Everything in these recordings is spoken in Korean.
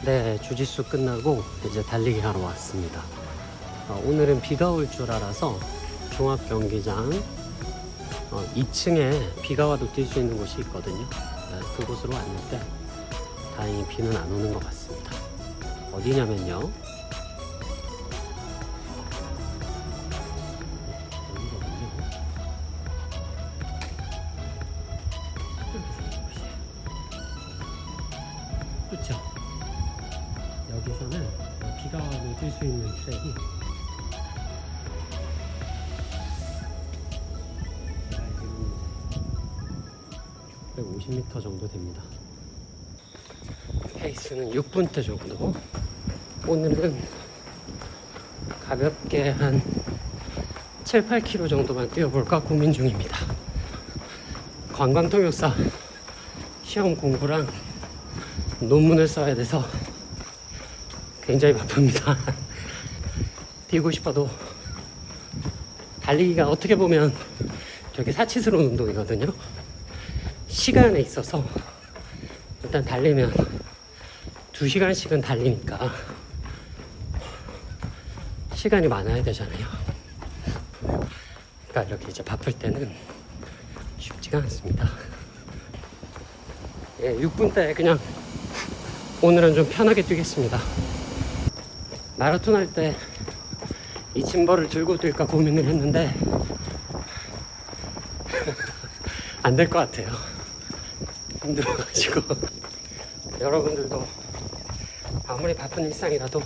네, 주짓수 끝나고 이제 달리기 하러 왔습니다. 오늘은 비가 올 줄 알아서 종합경기장 2층에 비가 와도 뛸 수 있는 곳이 있거든요. 네, 그곳으로 왔는데 다행히 비는 안 오는 것 같습니다. 어디냐면요. 그렇죠. 여기서는 비가 와도 뛸 수 있는 트랙이 150m 정도 됩니다. 페이스는 6분대 정도. 오늘은 가볍게 한 7, 8km 정도만 뛰어볼까 고민 중입니다. 관광통역사 시험 공부랑 논문을 써야 돼서 굉장히 바쁩니다. 뛰고 싶어도 달리기가 어떻게 보면 되게 사치스러운 운동이거든요. 시간에 있어서 일단 달리면 2시간씩은 달리니까 시간이 많아야 되잖아요. 그러니까 이렇게 이제 바쁠 때는 쉽지가 않습니다. 예, 6분대 그냥 오늘은 좀 편하게 뛰겠습니다. 마라톤 할 때 이 짐벌을 들고 뛸까 고민을 했는데 안 될 것 같아요. 힘들어가지고. 여러분들도 아무리 바쁜 일상이라도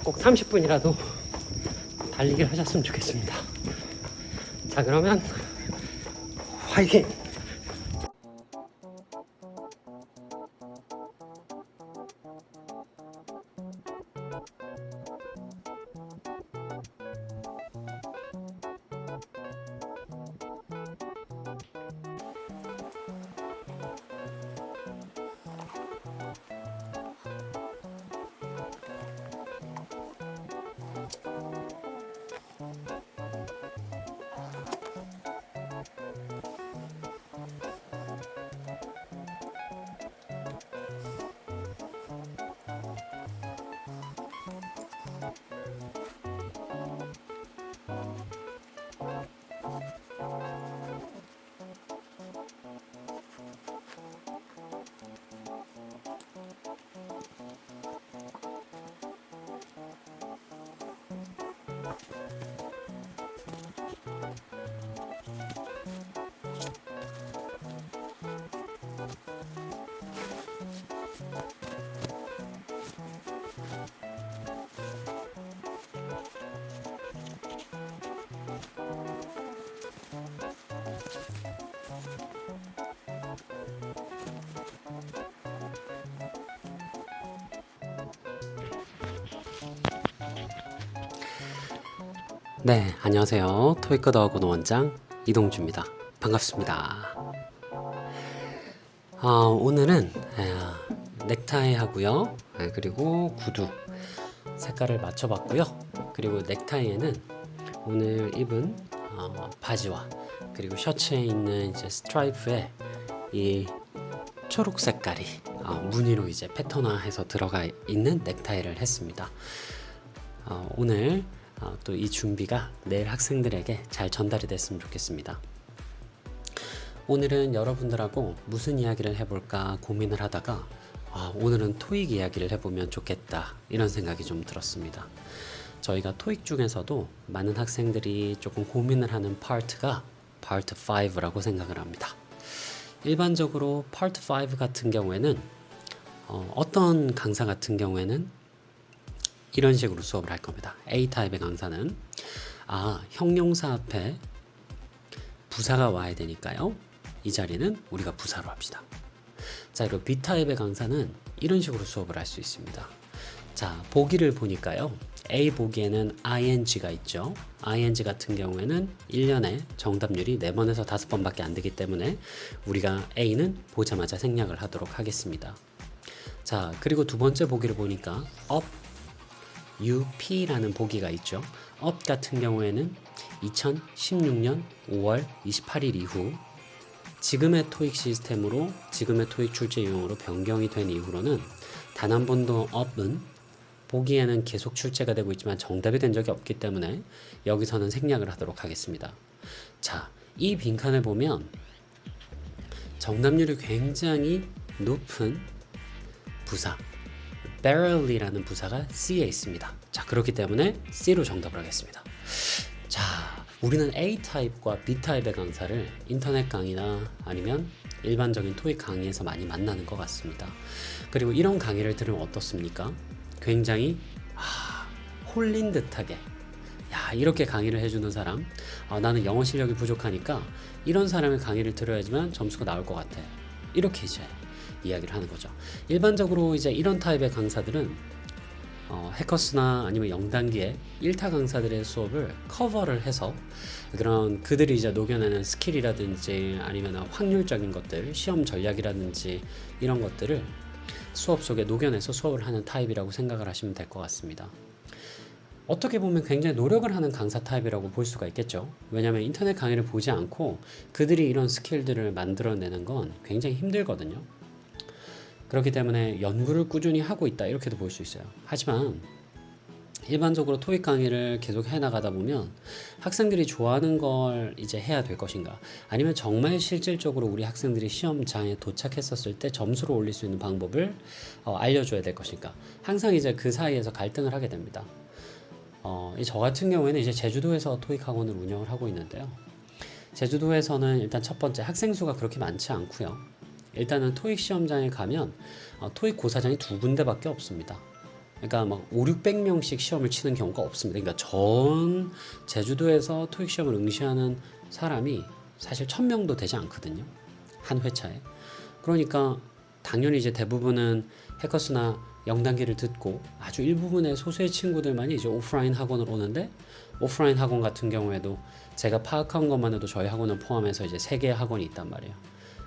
꼭 30분이라도 달리기를 하셨으면 좋겠습니다. 자, 그러면 화이팅! 네, 안녕하세요. 토익 더학원 원장 이동주입니다. 반갑습니다. 오늘은 넥타이 하고요. 그리고 구두 색깔을 맞춰봤고요. 그리고 넥타이에는 오늘 입은 바지와 그리고 셔츠에 있는 이제 스트라이프에 이 초록 색깔이 무늬로 이제 패턴화해서 들어가 있는 넥타이를 했습니다. 오늘 또 이 준비가 내일 학생들에게 잘 전달이 됐으면 좋겠습니다. 오늘은 여러분들하고 무슨 이야기를 해볼까 고민을 하다가 오늘은 토익 이야기를 해보면 좋겠다 이런 생각이 좀 들었습니다. 저희가 토익 중에서도 많은 학생들이 조금 고민을 하는 파트가 파트 5라고 생각을 합니다. 일반적으로 파트 5 같은 경우에는 어떤 강사 같은 경우에는 이런 식으로 수업을 할 겁니다. A타입의 강사는 형용사 앞에 부사가 와야 되니까요. 이 자리는 우리가 부사로 합시다. 자, 그리고 B타입의 강사는 이런 식으로 수업을 할 수 있습니다. 자, 보기를 보니까요. A 보기에는 ing가 있죠. ing 같은 경우에는 1년에 정답률이 4번에서 5번밖에 안 되기 때문에 우리가 A는 보자마자 생략을 하도록 하겠습니다. 자, 그리고 두 번째 보기를 보니까 up UP라는 보기가 있죠. up 같은 경우에는 2016년 5월 28일 이후 지금의 토익 시스템으로 지금의 토익 출제 유형으로 변경이 된 이후로는 단 한 번도 없은, 보기에는 계속 출제가 되고 있지만 정답이 된 적이 없기 때문에 여기서는 생략을 하도록 하겠습니다. 자, 이 빈칸을 보면 정답률이 굉장히 높은 부사 barrel이라는 부사가 C에 있습니다. 자, 그렇기 때문에 C로 정답을 하겠습니다. 자, 우리는 A타입과 B타입의 강사를 인터넷 강의나 아니면 일반적인 토익 강의에서 많이 만나는 것 같습니다. 그리고 이런 강의를 들으면 어떻습니까? 굉장히 홀린 듯하게, 야, 이렇게 강의를 해주는 사람, 나는 영어 실력이 부족하니까 이런 사람의 강의를 들어야지만 점수가 나올 것 같아, 이렇게 이제 이야기를 하는 거죠. 일반적으로 이제 이런 타입의 강사들은 해커스나 아니면 0단계의 1타 강사들의 수업을 커버를 해서 그런 그들이 이제 녹여내는 스킬이라든지 아니면 확률적인 것들, 시험 전략이라든지 이런 것들을 수업 속에 녹여내서 수업을 하는 타입이라고 생각을 하시면 될 것 같습니다. 어떻게 보면 굉장히 노력을 하는 강사 타입이라고 볼 수가 있겠죠. 왜냐하면 인터넷 강의를 보지 않고 그들이 이런 스킬들을 만들어내는 건 굉장히 힘들거든요. 그렇기 때문에 연구를 꾸준히 하고 있다, 이렇게도 볼 수 있어요. 하지만 일반적으로 토익 강의를 계속 해나가다 보면 학생들이 좋아하는 걸 이제 해야 될 것인가, 아니면 정말 실질적으로 우리 학생들이 시험장에 도착했었을 때 점수를 올릴 수 있는 방법을 알려줘야 될 것인가, 항상 이제 그 사이에서 갈등을 하게 됩니다. 저 같은 경우에는 이제 제주도에서 토익 학원을 운영을 하고 있는데요. 제주도에서는 일단 첫 번째 학생 수가 그렇게 많지 않고요. 일단은 토익 시험장에 가면 토익 고사장이 2군데밖에 없습니다. 그러니까 막 5,600명씩 시험을 치는 경우가 없습니다. 그러니까 전 제주도에서 토익 시험을 응시하는 사람이 사실 1,000명도 되지 않거든요, 한 회차에. 그러니까 당연히 이제 대부분은 해커스나 0단계를 듣고 아주 일부분의 소수의 친구들만이 이제 오프라인 학원을 오는데, 오프라인 학원 같은 경우에도 제가 파악한 것만 해도 저희 학원을 포함해서 이제 3개의 학원이 있단 말이에요.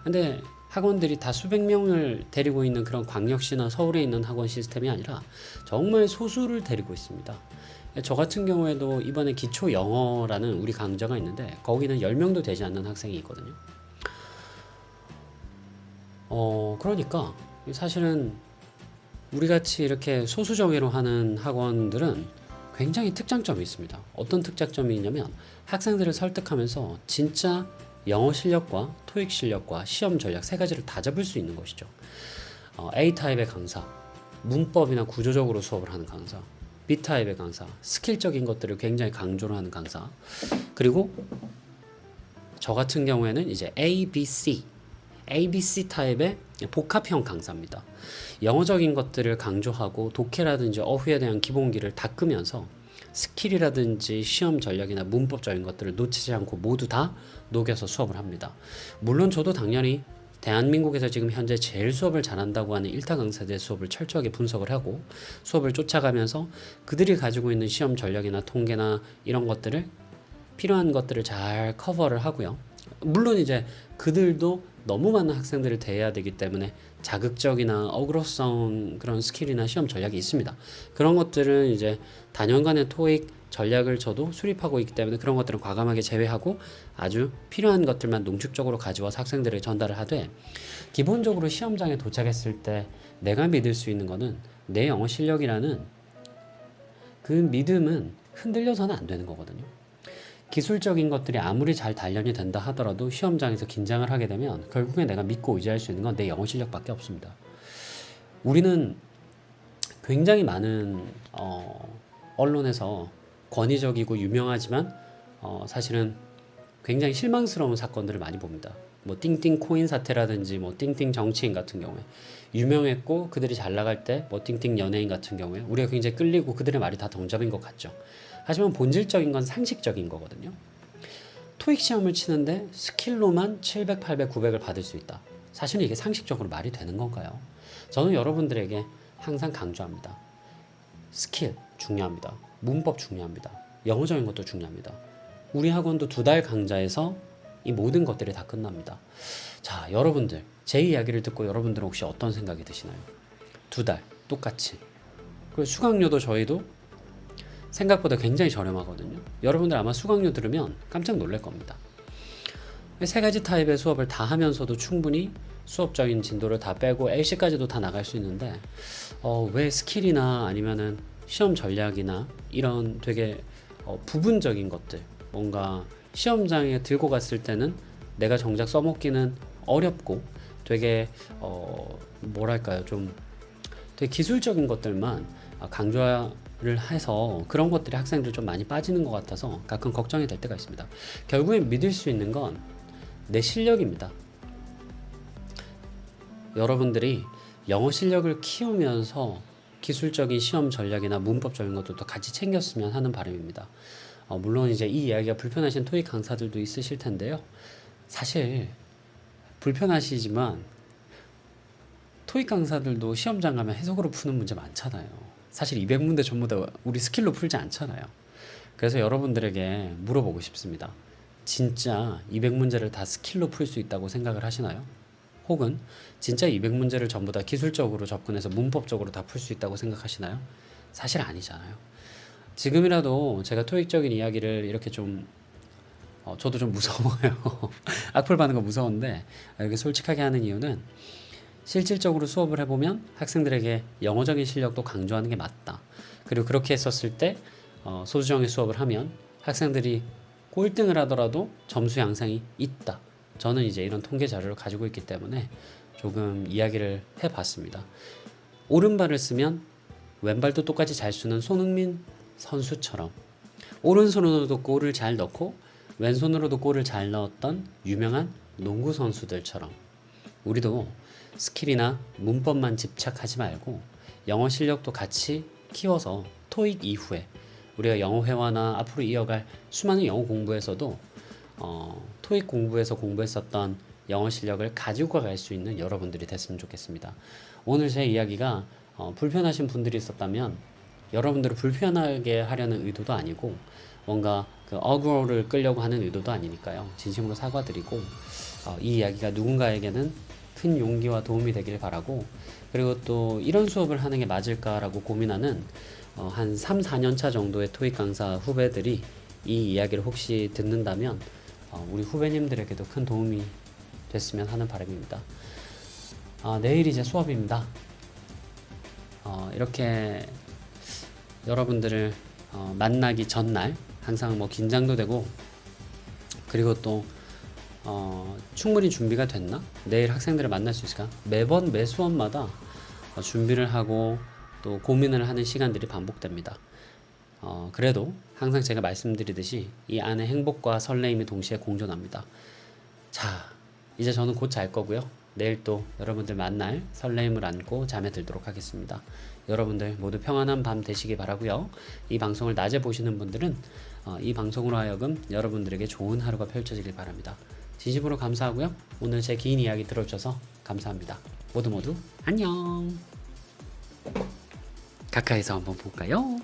근데 학원들이 다 수백 명을 데리고 있는 그런 광역시나 서울에 있는 학원 시스템이 아니라 정말 소수를 데리고 있습니다. 저 같은 경우에도 이번에 기초 영어라는 우리 강좌가 있는데 거기는 10명도 되지 않는 학생이 있거든요. 그러니까 사실은 우리같이 이렇게 소수 정예로 하는 학원들은 굉장히 특장점이 있습니다. 어떤 특장점이 있냐면 학생들을 설득하면서 진짜 영어 실력과 토익 실력과 시험 전략 3가지를 다 잡을 수 있는 것이죠. A타입의 강사, 문법이나 구조적으로 수업을 하는 강사, B타입의 강사, 스킬적인 것들을 굉장히 강조를 하는 강사, 그리고 저 같은 경우에는 이제 ABC 타입의 복합형 강사입니다. 영어적인 것들을 강조하고 독해라든지 어휘에 대한 기본기를 닦으면서 스킬이라든지 시험 전략이나 문법적인 것들을 놓치지 않고 모두 다 녹여서 수업을 합니다. 물론 저도 당연히 대한민국에서 지금 현재 제일 수업을 잘한다고 하는 1타 강사들의 수업을 철저하게 분석을 하고 수업을 쫓아가면서 그들이 가지고 있는 시험 전략이나 통계나 이런 것들을, 필요한 것들을 잘 커버를 하고요. 물론 이제 그들도 너무 많은 학생들을 대해야 되기 때문에 자극적이나 어그로성 그런 스킬이나 시험 전략이 있습니다. 그런 것들은 이제 단연간의 토익 전략을 저도 수립하고 있기 때문에 그런 것들은 과감하게 제외하고 아주 필요한 것들만 농축적으로 가져와서 학생들에게 전달을 하되, 기본적으로 시험장에 도착했을 때 내가 믿을 수 있는 거는 내 영어 실력이라는 그 믿음은 흔들려서는 안 되는 거거든요. 기술적인 것들이 아무리 잘 단련이 된다 하더라도 시험장에서 긴장을 하게 되면 결국에 내가 믿고 의지할 수 있는 건 내 영어 실력밖에 없습니다. 우리는 굉장히 많은 언론에서 권위적이고 유명하지만 사실은 굉장히 실망스러운 사건들을 많이 봅니다. 뭐 띵띵 코인 사태라든지 뭐 띵띵 정치인 같은 경우에 유명했고 그들이 잘 나갈 때 뭐 띵띵 연예인 같은 경우에 우리가 굉장히 끌리고 그들의 말이 다 정답인 것 같죠. 하지만 본질적인 건 상식적인 거거든요. 토익 시험을 치는데 스킬로만 700, 800, 900을 받을 수 있다. 사실은 이게 상식적으로 말이 되는 건가요? 저는 여러분들에게 항상 강조합니다. 스킬 중요합니다. 문법 중요합니다. 영어적인 것도 중요합니다. 우리 학원도 2달 강좌에서 이 모든 것들이 다 끝납니다. 자, 여러분들 제 이야기를 듣고 여러분들은 혹시 어떤 생각이 드시나요? 2달 똑같이. 그리고 수강료도 저희도 생각보다 굉장히 저렴하거든요. 여러분들 아마 수강료 들으면 깜짝 놀랄 겁니다. 세 가지 타입의 수업을 다 하면서도 충분히 수업적인 진도를 다 빼고 LC까지도 다 나갈 수 있는데 왜 스킬이나 아니면은 시험 전략이나 이런 되게 부분적인 것들, 뭔가 시험장에 들고 갔을 때는 내가 정작 써먹기는 어렵고 되게 뭐랄까요, 좀 되게 기술적인 것들만 강조를 해서 그런 것들이 학생들 좀 많이 빠지는 것 같아서 가끔 걱정이 될 때가 있습니다. 결국엔 믿을 수 있는 건 내 실력입니다. 여러분들이 영어 실력을 키우면서 기술적인 시험 전략이나 문법적인 것들도 같이 챙겼으면 하는 바람입니다. 물론 이제 이 이야기가 불편하신 토익 강사들도 있으실 텐데요. 사실 불편하시지만 토익 강사들도 시험장 가면 해석으로 푸는 문제 많잖아요. 사실 200문제 전부 다 우리 스킬로 풀지 않잖아요. 그래서 여러분들에게 물어보고 싶습니다. 진짜 200문제를 다 스킬로 풀 수 있다고 생각을 하시나요? 혹은 진짜 200문제를 전부 다 기술적으로 접근해서 문법적으로 다 풀 수 있다고 생각하시나요? 사실 아니잖아요. 지금이라도 제가 토익적인 이야기를 이렇게 좀 저도 좀 무서워요. 악플 받는 거 무서운데 이렇게 솔직하게 하는 이유는 실질적으로 수업을 해보면 학생들에게 영어적인 실력도 강조하는 게 맞다. 그리고 그렇게 했었을 때 소수정의 수업을 하면 학생들이 꼴등을 하더라도 점수 양상이 있다. 저는 이제 이런 통계 자료를 가지고 있기 때문에 조금 이야기를 해봤습니다. 오른발을 쓰면 왼발도 똑같이 잘 쓰는 손흥민 선수처럼 오른손으로도 골을 잘 넣고 왼손으로도 골을 잘 넣었던 유명한 농구 선수들처럼 우리도 스킬이나 문법만 집착하지 말고 영어 실력도 같이 키워서 토익 이후에 우리가 영어 회화나 앞으로 이어갈 수많은 영어 공부에서도 토익 공부에서 공부했었던 영어 실력을 가지고 갈 수 있는 여러분들이 됐으면 좋겠습니다. 오늘 제 이야기가 불편하신 분들이 있었다면 여러분들을 불편하게 하려는 의도도 아니고 뭔가 그 어그로를 끌려고 하는 의도도 아니니까요. 진심으로 사과드리고 이 이야기가 누군가에게는 큰 용기와 도움이 되길 바라고 그리고 또 이런 수업을 하는 게 맞을까라고 고민하는 한 3, 4년 차 정도의 토익 강사 후배들이 이 이야기를 혹시 듣는다면 우리 후배님들에게도 큰 도움이 됐으면 하는 바람입니다. 내일 이제 수업입니다. 이렇게 여러분들을 만나기 전날 항상 뭐 긴장도 되고 그리고 또 충분히 준비가 됐나? 내일 학생들을 만날 수 있을까? 매번 매 수업마다 준비를 하고 또 고민을 하는 시간들이 반복됩니다. 그래도 항상 제가 말씀드리듯이 이 안에 행복과 설레임이 동시에 공존합니다. 자, 이제 저는 곧 잘 거고요. 내일 또 여러분들 만날 설레임을 안고 잠에 들도록 하겠습니다. 여러분들 모두 평안한 밤 되시기 바라고요. 이 방송을 낮에 보시는 분들은 이 방송으로 하여금 여러분들에게 좋은 하루가 펼쳐지길 바랍니다. 진심으로 감사하고요. 오늘 제 긴 이야기 들어주셔서 감사합니다. 모두 모두 안녕. 가까이서 한번 볼까요?